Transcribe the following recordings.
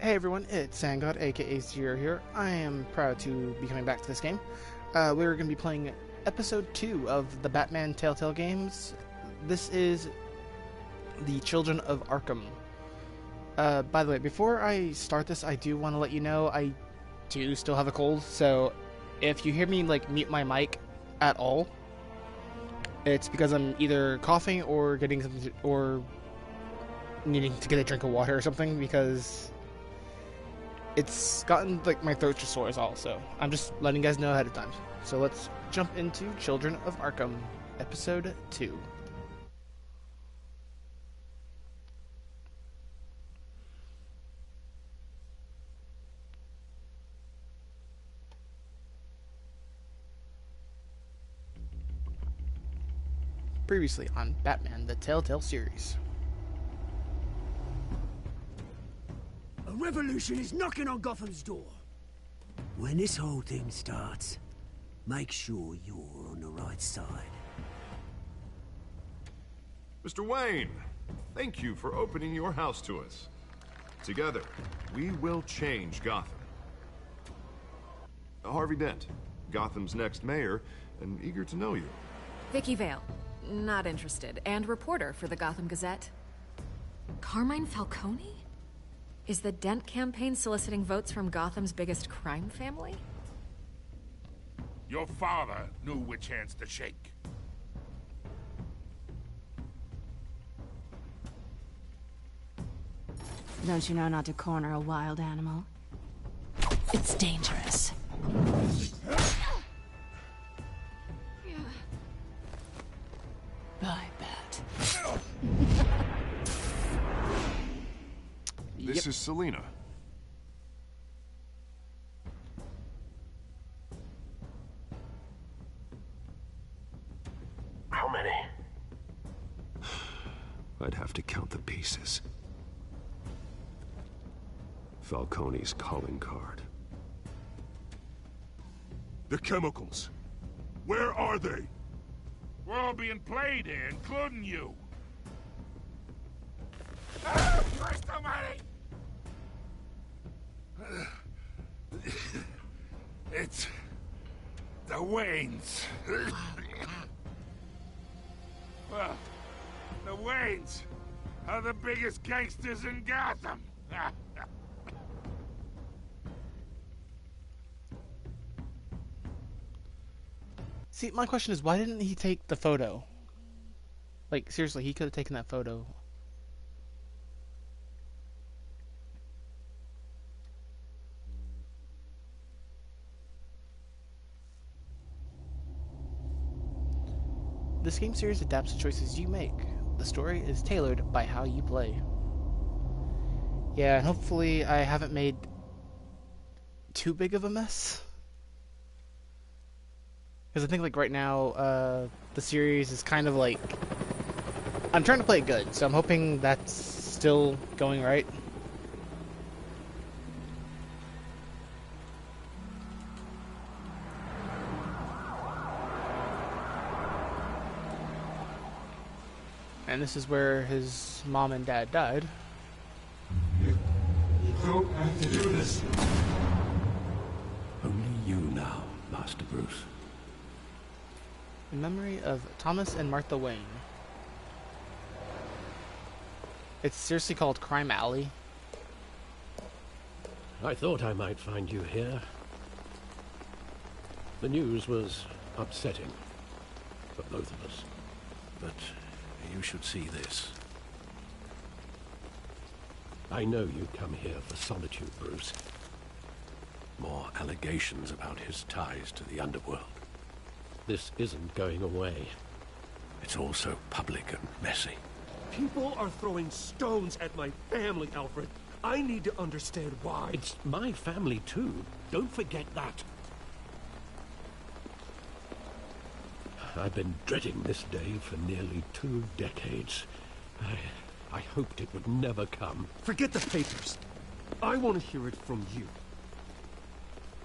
Hey everyone, it's Sangod, aka Zero here. I am proud to be coming back to this game. We're going to be playing Episode 2 of the Batman Telltale games. This is the Children of Arkham. By the way, before I start this, I do want to let you know I do still have a cold, so if you hear me mute my mic at all, it's because I'm either coughing or getting something or needing to get a drink of water or something, because it's gotten my throat's just sore is all, so I'm just letting you guys know ahead of time. So let's jump into Children of Arkham, Episode 2. Previously on Batman, the Telltale series. A revolution is knocking on Gotham's door. When this whole thing starts, make sure you're on the right side. Mr. Wayne, thank you for opening your house to us. Together, we will change Gotham. Harvey Dent, Gotham's next mayor, and eager to know you. Vicky Vale, not interested, and reporter for the Gotham Gazette. Carmine Falcone? Is the Dent campaign soliciting votes from Gotham's biggest crime family? Your father knew which hands to shake. Don't you know not to corner a wild animal? It's dangerous. I bet. This is Selina. How many? I'd have to count the pieces. Falcone's calling card. The chemicals. Where are they? We're all being played here, including you. Ah, Christ almighty! It's the Waynes. Well, the Waynes are the biggest gangsters in Gotham. See, my question is, why didn't he take the photo? Seriously, he could have taken that photo. This game series adapts the choices you make. The story is tailored by how you play. Yeah, and hopefully I haven't made too big of a mess. Because I think right now, the series is kind of I'm trying to play it good, so I'm hoping that's still going right. And this is where his mom and dad died. You don't have to do this. Only you now, Master Bruce. In memory of Thomas and Martha Wayne. It's seriously called Crime Alley. I thought I might find you here. The news was upsetting for both of us. But you should see this. I know you come here for solitude, Bruce. More allegations about his ties to the underworld. This isn't going away. It's all so public and messy. People are throwing stones at my family, Alfred. I need to understand why. It's my family, too. Don't forget that. I've been dreading this day for nearly 2 decades. I hoped it would never come. Forget the papers. I want to hear it from you.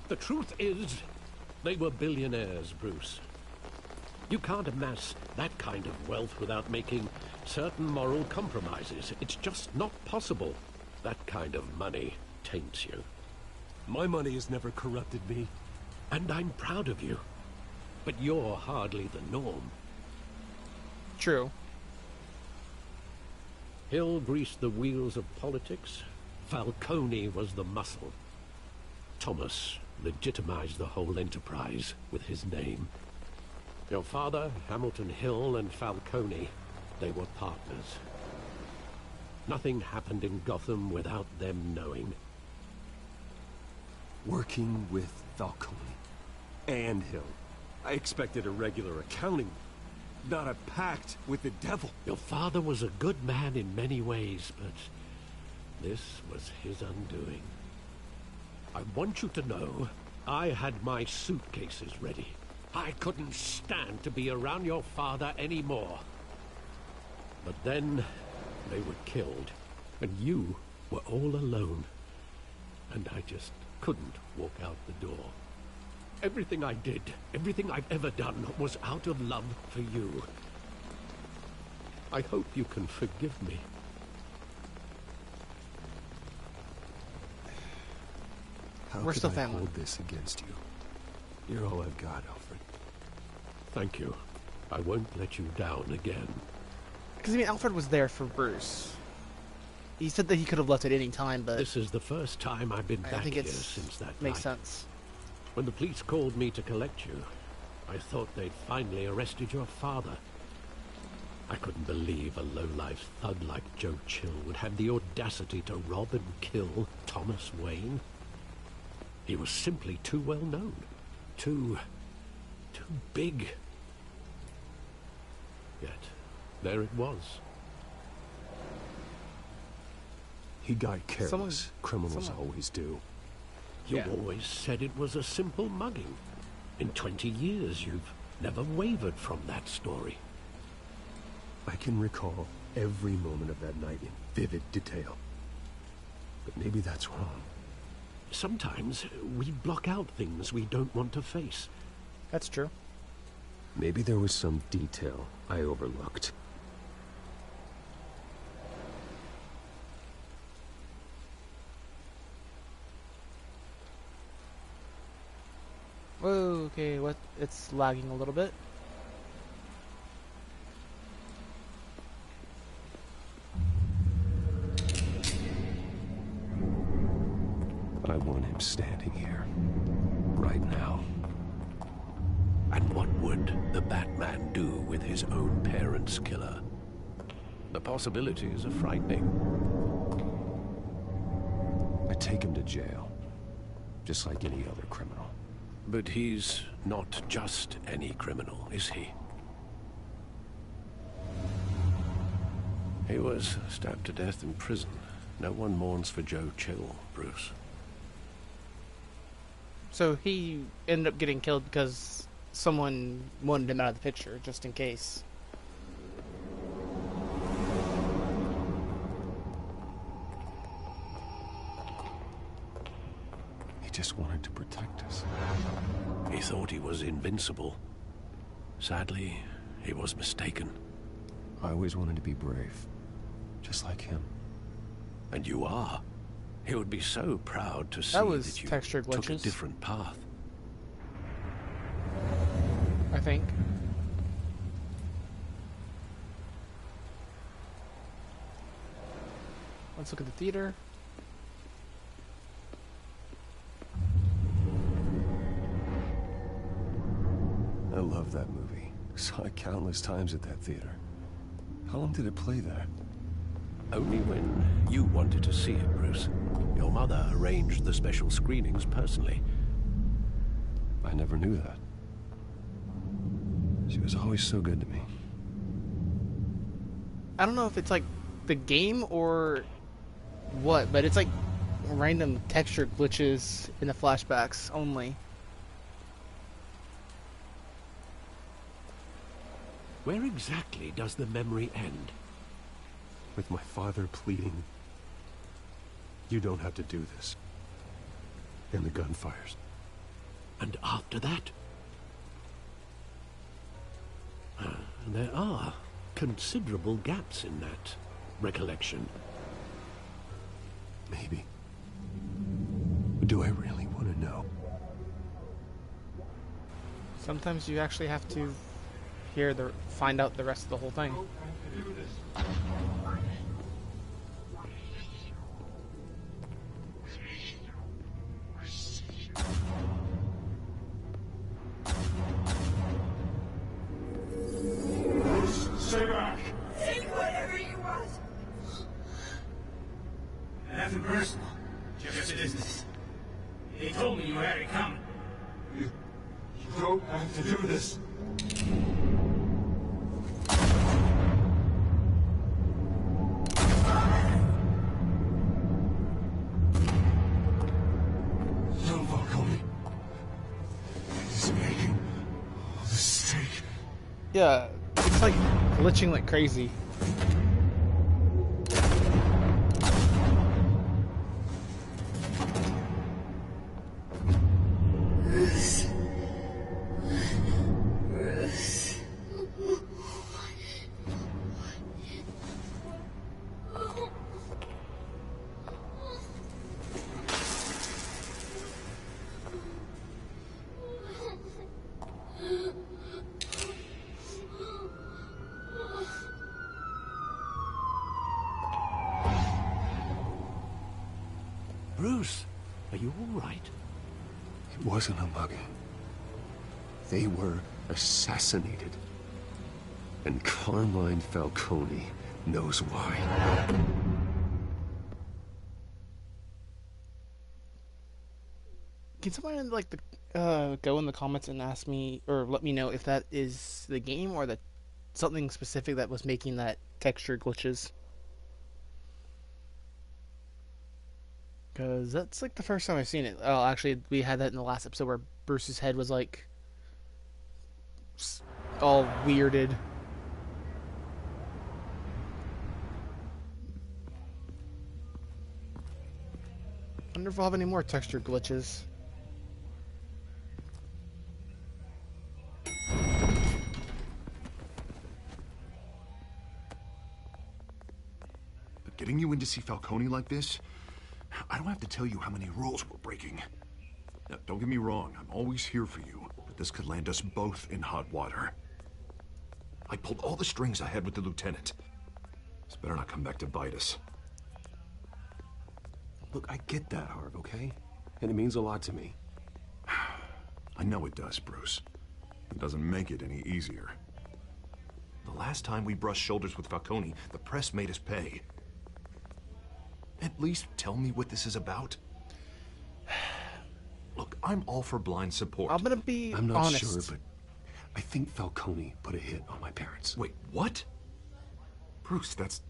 The truth is, they were billionaires, Bruce. You can't amass that kind of wealth without making certain moral compromises. It's just not possible. That kind of money taints you. My money has never corrupted me. And I'm proud of you. But you're hardly the norm. True. Hill greased the wheels of politics. Falcone was the muscle. Thomas legitimized the whole enterprise with his name. Your father, Hamilton Hill, and Falcone, they were partners. Nothing happened in Gotham without them knowing. Working with Falcone and Hill. I expected a regular accounting, not a pact with the devil. Your father was a good man in many ways, but this was his undoing. I want you to know, I had my suitcases ready. I couldn't stand to be around your father anymore. But then, they were killed, and you were all alone. And I just couldn't walk out the door. Everything I did, everything I've ever done, was out of love for you. I hope you can forgive me. How We're could still I family. hold this against you? You're all I've got, Alfred. Thank you. I won't let you down again. Because, I mean, Alfred was there for Bruce. He said that he could have left at any time, but This is the first time I've been I back think here it's since that makes night. sense. When the police called me to collect you, I thought they'd finally arrested your father. I couldn't believe a low-life thug like Joe Chill would have the audacity to rob and kill Thomas Wayne. He was simply too well known. Too big. Yet, there it was. He got careless. Criminals always do. You Yeah. always said it was a simple mugging. In 20 years, you've never wavered from that story. I can recall every moment of that night in vivid detail. But maybe that's wrong. Sometimes we block out things we don't want to face. That's true. Maybe there was some detail I overlooked. Whoa, okay, what? It's lagging a little bit. I want him standing here. Right now. And what would the Batman do with his own parents' killer? The possibilities are frightening. I take him to jail. Just like any other criminal. But he's not just any criminal, is he? He was stabbed to death in prison. No one mourns for Joe Chill, Bruce. So he ended up getting killed because someone wanted him out of the picture, just in case. He just wanted to protect us. He thought he was invincible. Sadly, he was mistaken. I always wanted to be brave. Just like him. And you are. He would be so proud to see That was that you texture took a glitches. different path. I think. Let's look at the theater. I love that movie. Saw it countless times at that theater. How long did it play there? Only when you wanted to see it, Bruce. Your mother arranged the special screenings personally. I never knew that. She was always so good to me. I don't know if it's like the game or what, but it's like random texture glitches in the flashbacks only. Where exactly does the memory end? With my father pleading, "You don't have to do this." And the gunfires. And after that? There are considerable gaps in that recollection. Maybe. do I really want to know? Sometimes you actually have to find out the rest of the whole thing. Stay back! Take whatever you want! Nothing personal. Just business. They told me you had it coming. You don't have to do this. No, Falcone. He's making a mistake. Yeah, it's like glitching like crazy. Bruce, are you all right? It wasn't a mugging. They were assassinated. And Carmine Falcone knows why. Can someone like go in the comments and ask me or let me know if that is the game or something specific that was making that texture glitches? Because that's like the first time I've seen it. Oh, actually, we had that in the last episode where Bruce's head was like all weirded. Wonder if we'll have any more texture glitches. But getting you in to see Falcone like this, I don't have to tell you how many rules we're breaking. Now, don't get me wrong, I'm always here for you, but this could land us both in hot water. I pulled all the strings I had with the lieutenant. This better not come back to bite us. Look, I get that, Harv, okay? And it means a lot to me. I know it does, Bruce. It doesn't make it any easier. The last time we brushed shoulders with Falcone, the press made us pay. At least tell me what this is about. Look, I'm all for blind support. I'm gonna be I'm not honest. sure, but I think Falcone put a hit on my parents. Wait, what? Bruce, that's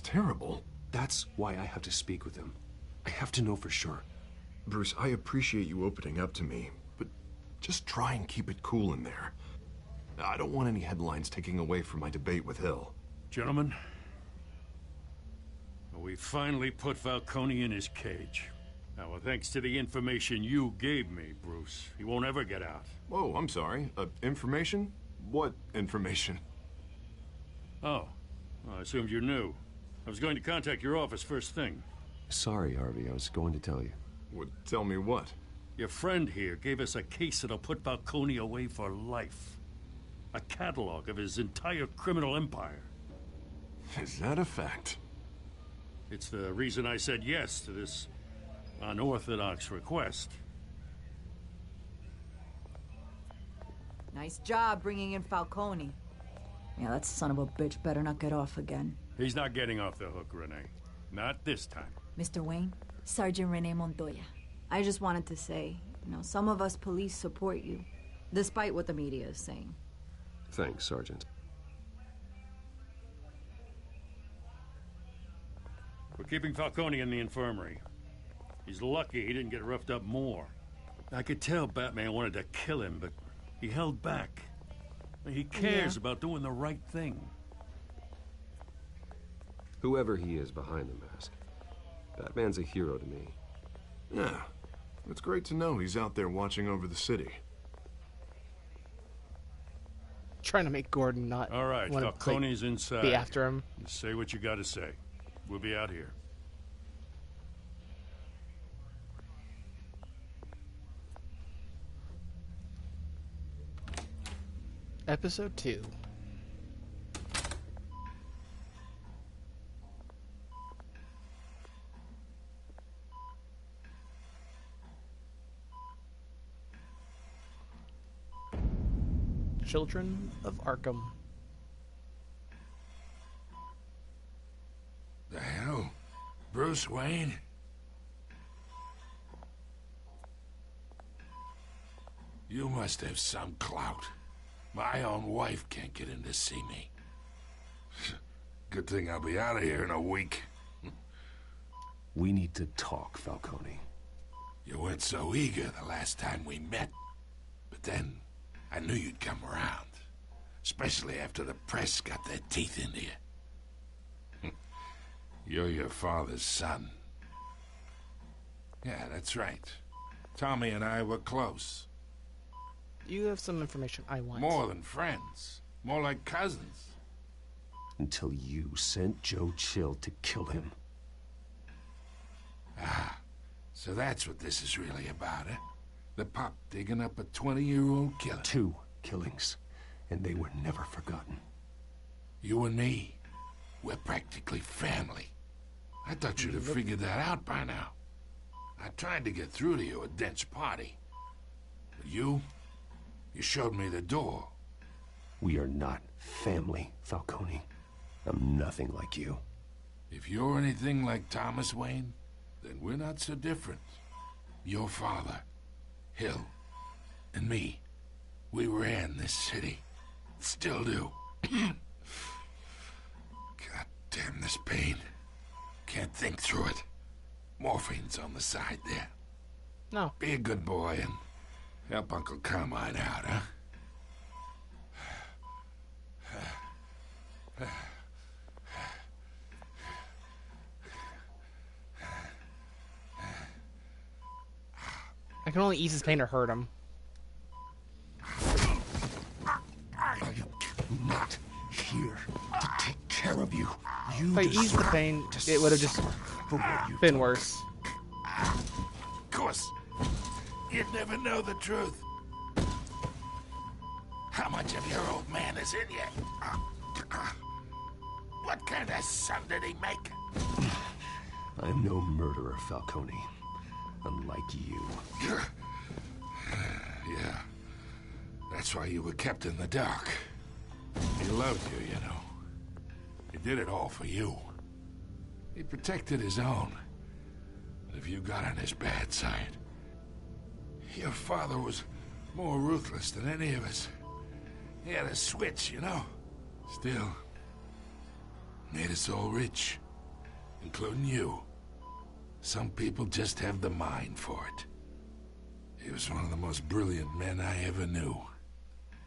terrible. That's why I have to speak with him. I have to know for sure. Bruce, I appreciate you opening up to me, but just try and keep it cool in there. I don't want any headlines taking away from my debate with Hill. Gentlemen, we finally put Falcone in his cage. Now, thanks to the information you gave me, Bruce, he won't ever get out. Whoa, I'm sorry. Information? What information? Oh, well, I assumed you knew. I was going to contact your office first thing. Sorry, Harvey, I was going to tell you. Would tell me what? Your friend here gave us a case that'll put Falcone away for life. A catalog of his entire criminal empire. Is that a fact? It's the reason I said yes to this unorthodox request. Nice job bringing in Falcone. Yeah, that son of a bitch better not get off again. He's not getting off the hook, Renee. Not this time. Mr. Wayne, Sergeant Renee Montoya. I just wanted to say, some of us police support you, despite what the media is saying. Thanks, Sergeant. We're keeping Falcone in the infirmary. He's lucky he didn't get roughed up more. I could tell Batman wanted to kill him, but he held back. He cares about doing the right thing. Whoever he is behind the mask, Batman's a hero to me. Yeah, it's great to know he's out there watching over the city. Trying to make Gordon not all right, Falcone's inside. Be after him. Say what you gotta say. We'll be out here. Episode 2. Children of Arkham. The hell? Bruce Wayne? You must have some clout. My own wife can't get in to see me. Good thing I'll be out of here in a week. We need to talk, Falcone. You weren't so eager the last time we met. But then, I knew you'd come around. Especially after the press got their teeth into you. You're your father's son. Yeah, that's right. Tommy and I were close. You have some information I want. More than friends. More like cousins. Until you sent Joe Chill to kill him. Ah, so that's what this is really about, eh? The pop digging up a 20-year-old killer. 2 killings, and they were never forgotten. You and me, we're practically family. I thought you'd have figured that out by now. I tried to get through to you at Dent's party. But you showed me the door. We are not family, Falcone. I'm nothing like you. If you're anything like Thomas Wayne, then we're not so different. Your father, Hill, and me, we ran this city. Still do. God damn this pain. Can't think through it. Morphine's on the side there. No. Be a good boy and help Uncle Carmine out, huh? I can only ease his pain or hurt him. I am not here to take care of you. If I eased the pain, it would have just been worse. Of course. You'd never know the truth. How much of your old man is in you? What kind of son did he make? I'm no murderer, Falcone. Unlike you. Yeah. That's why you were kept in the dark. He loved you, you know. He did it all for you. He protected his own. But if you got on his bad side, your father was more ruthless than any of us. He had a switch, you know. Still, made us all rich, including you. Some people just have the mind for it. He was one of the most brilliant men I ever knew.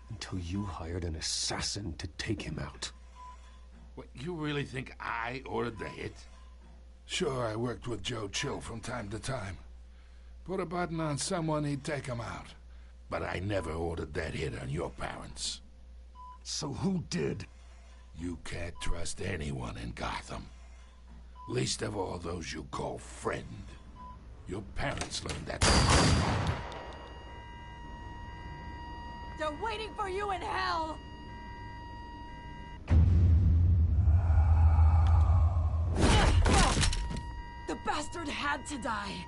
Until you hired an assassin to take him out. What, you really think I ordered the hit? Sure, I worked with Joe Chill from time to time. Put a button on someone, he'd take him out. But I never ordered that hit on your parents. So who did? You can't trust anyone in Gotham. Least of all those you call friend. Your parents learned that. They're waiting for you in hell! The bastard had to die.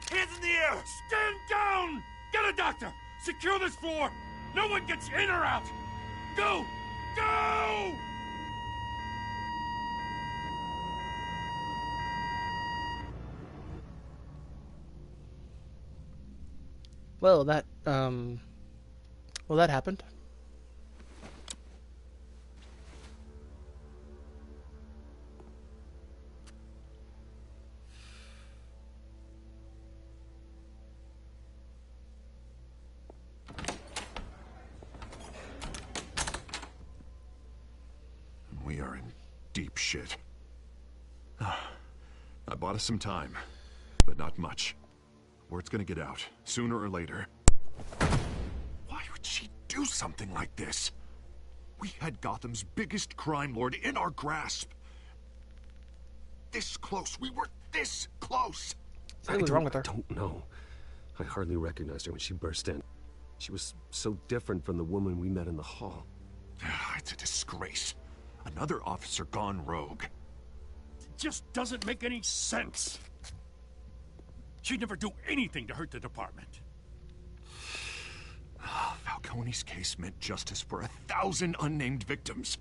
Hands in the air! Stand down! Get a doctor! Secure this floor! No one gets in or out! Go! Go! Well, that happened. We are in deep shit. I bought us some time, but not much. Word's gonna get out, sooner or later. Why would she do something like this? We had Gotham's biggest crime lord in our grasp. This close. We were this close. Something was wrong with her. I don't know. I hardly recognized her when she burst in. She was so different from the woman we met in the hall. It's a disgrace. Another officer gone rogue. It just doesn't make any sense. She'd never do anything to hurt the department. Falcone's case meant justice for 1,000 unnamed victims.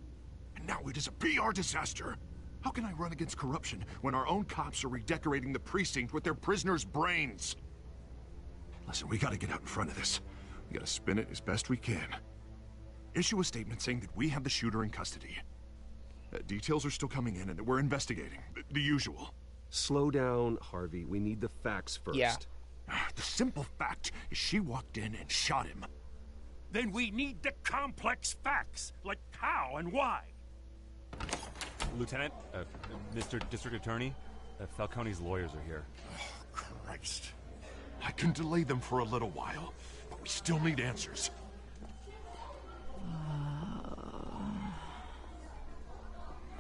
And now it is a PR disaster. How can I run against corruption when our own cops are redecorating the precinct with their prisoners' brains? Listen, we gotta get out in front of this. We gotta spin it as best we can. Issue a statement saying that we have the shooter in custody. Details are still coming in and that we're investigating. The usual. Slow down, Harvey. We need the facts first. Yeah. The simple fact is she walked in and shot him. Then we need the complex facts, like how and why. Lieutenant, Mr. District Attorney, Falcone's lawyers are here. Oh, Christ. I can delay them for a little while, but we still need answers.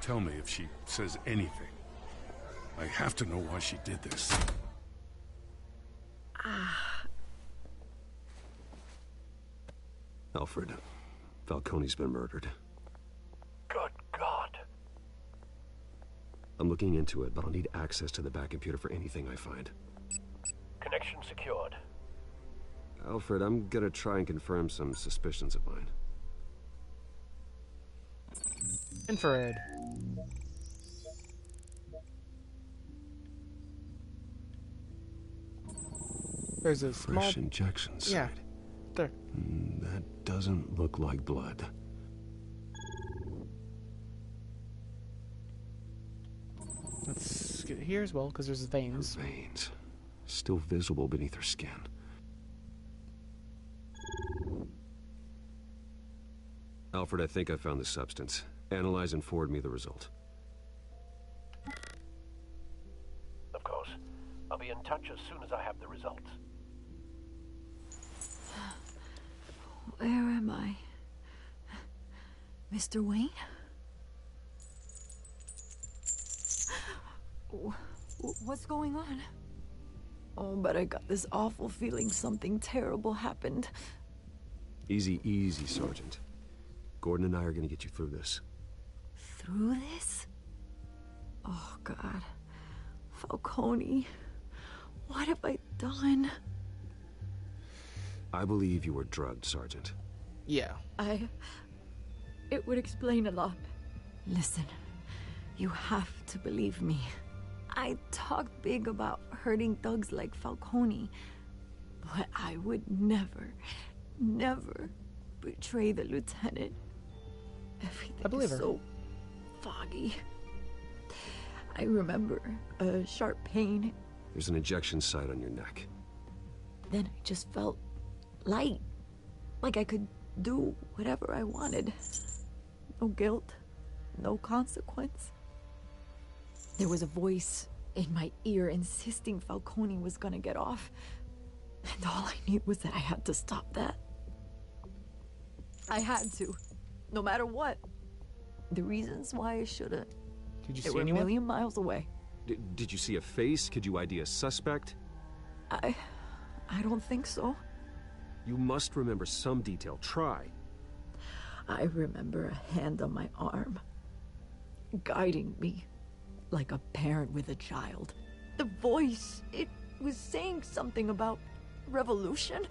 Tell me if she says anything. I have to know why she did this. Alfred, Falcone's been murdered. Good God. I'm looking into it, but I'll need access to the back computer for anything I find. Connection secured. Alfred, I'm gonna try and confirm some suspicions of mine. Infrared. There's a small... Fresh injection site. Yeah, there. That doesn't look like blood. Let's get it here as well, because there's veins. Her veins. Still visible beneath her skin. Alfred, I think I found the substance. Analyze and forward me the result. Of course. I'll be in touch as soon as I have the results. Where am I? Mr. Wayne? What's going on? Oh, but I got this awful feeling something terrible happened. Easy, easy, Sergeant. Gordon and I are gonna get you through this. Through this? Oh, God. Falcone. What have I done? I believe you were drugged, Sergeant. Yeah. It would explain a lot. Listen, you have to believe me. I talked big about hurting thugs like Falcone, but I would never, never betray the lieutenant. Everything is so foggy. I remember a sharp pain. There's an injection site on your neck. Then I just felt light, like I could do whatever I wanted. No guilt, no consequence. There was a voice in my ear insisting Falcone was gonna get off. And all I knew was that I had to stop that. I had to, no matter what. The reasons why I shouldn't. Did you they see were anyone? a million miles away. Did you see a face? Could you ID a suspect? I don't think so. You must remember some detail. Try. I remember a hand on my arm, guiding me like a parent with a child. The voice, it was saying something about revolution.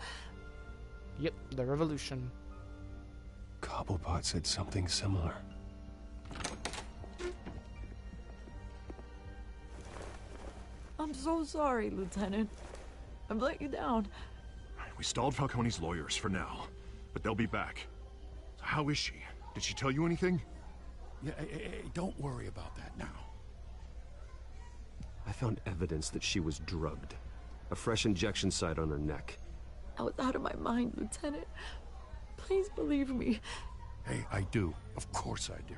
Yep, the revolution. Cobblepot said something similar. I'm so sorry, Lieutenant. I've let you down. We stalled Falcone's lawyers for now, but they'll be back. So how is she? Did she tell you anything? Yeah, hey, don't worry about that now. I found evidence that she was drugged. A fresh injection site on her neck. I was out of my mind, Lieutenant. Please believe me. Hey, I do. Of course I do.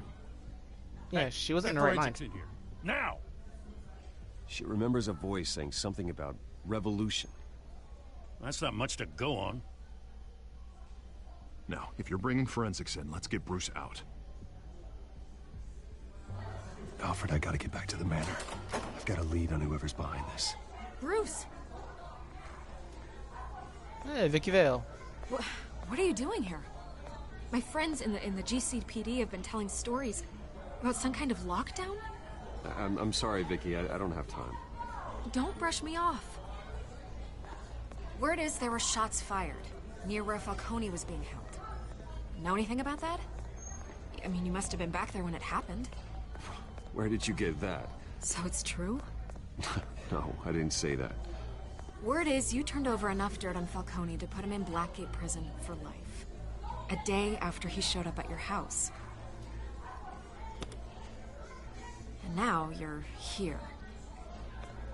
Yeah, she wasn't in her right mind. In here. Now! She remembers a voice saying something about revolution. That's not much to go on. Now, if you're bringing forensics in, let's get Bruce out. Alfred, I gotta get back to the manor. I've got a lead on whoever's behind this. Bruce! Hey, Vicky Vale. What are you doing here? My friends in the GCPD have been telling stories about some kind of lockdown? I'm sorry, Vicky. I don't have time. Don't brush me off. Word is there were shots fired near where Falcone was being held. Know anything about that? I mean, you must have been back there when it happened. Where did you get that? So it's true? No, I didn't say that. Word is you turned over enough dirt on Falcone to put him in Blackgate Prison for life. A day after he showed up at your house. And now you're here.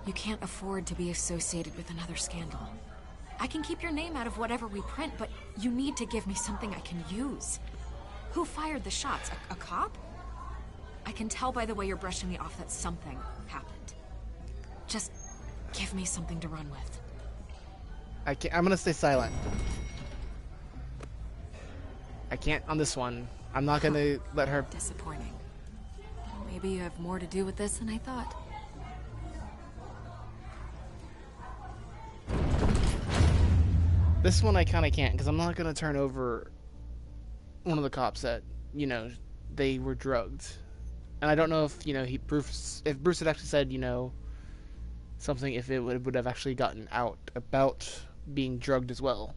You can't afford to be associated with another scandal. I can keep your name out of whatever we print, but you need to give me something I can use. Who fired the shots? A cop? I can tell by the way you're brushing me off that something happened. Just give me something to run with. I'm gonna stay silent. I can't on this one. I'm not gonna let her... Disappointing. Maybe you have more to do with this than I thought. This one I kind of can't, because I'm not going to turn over one of the cops that, you know, they were drugged. And I don't know if, you know, if Bruce had actually said, you know, something, if it would have actually gotten out about being drugged as well.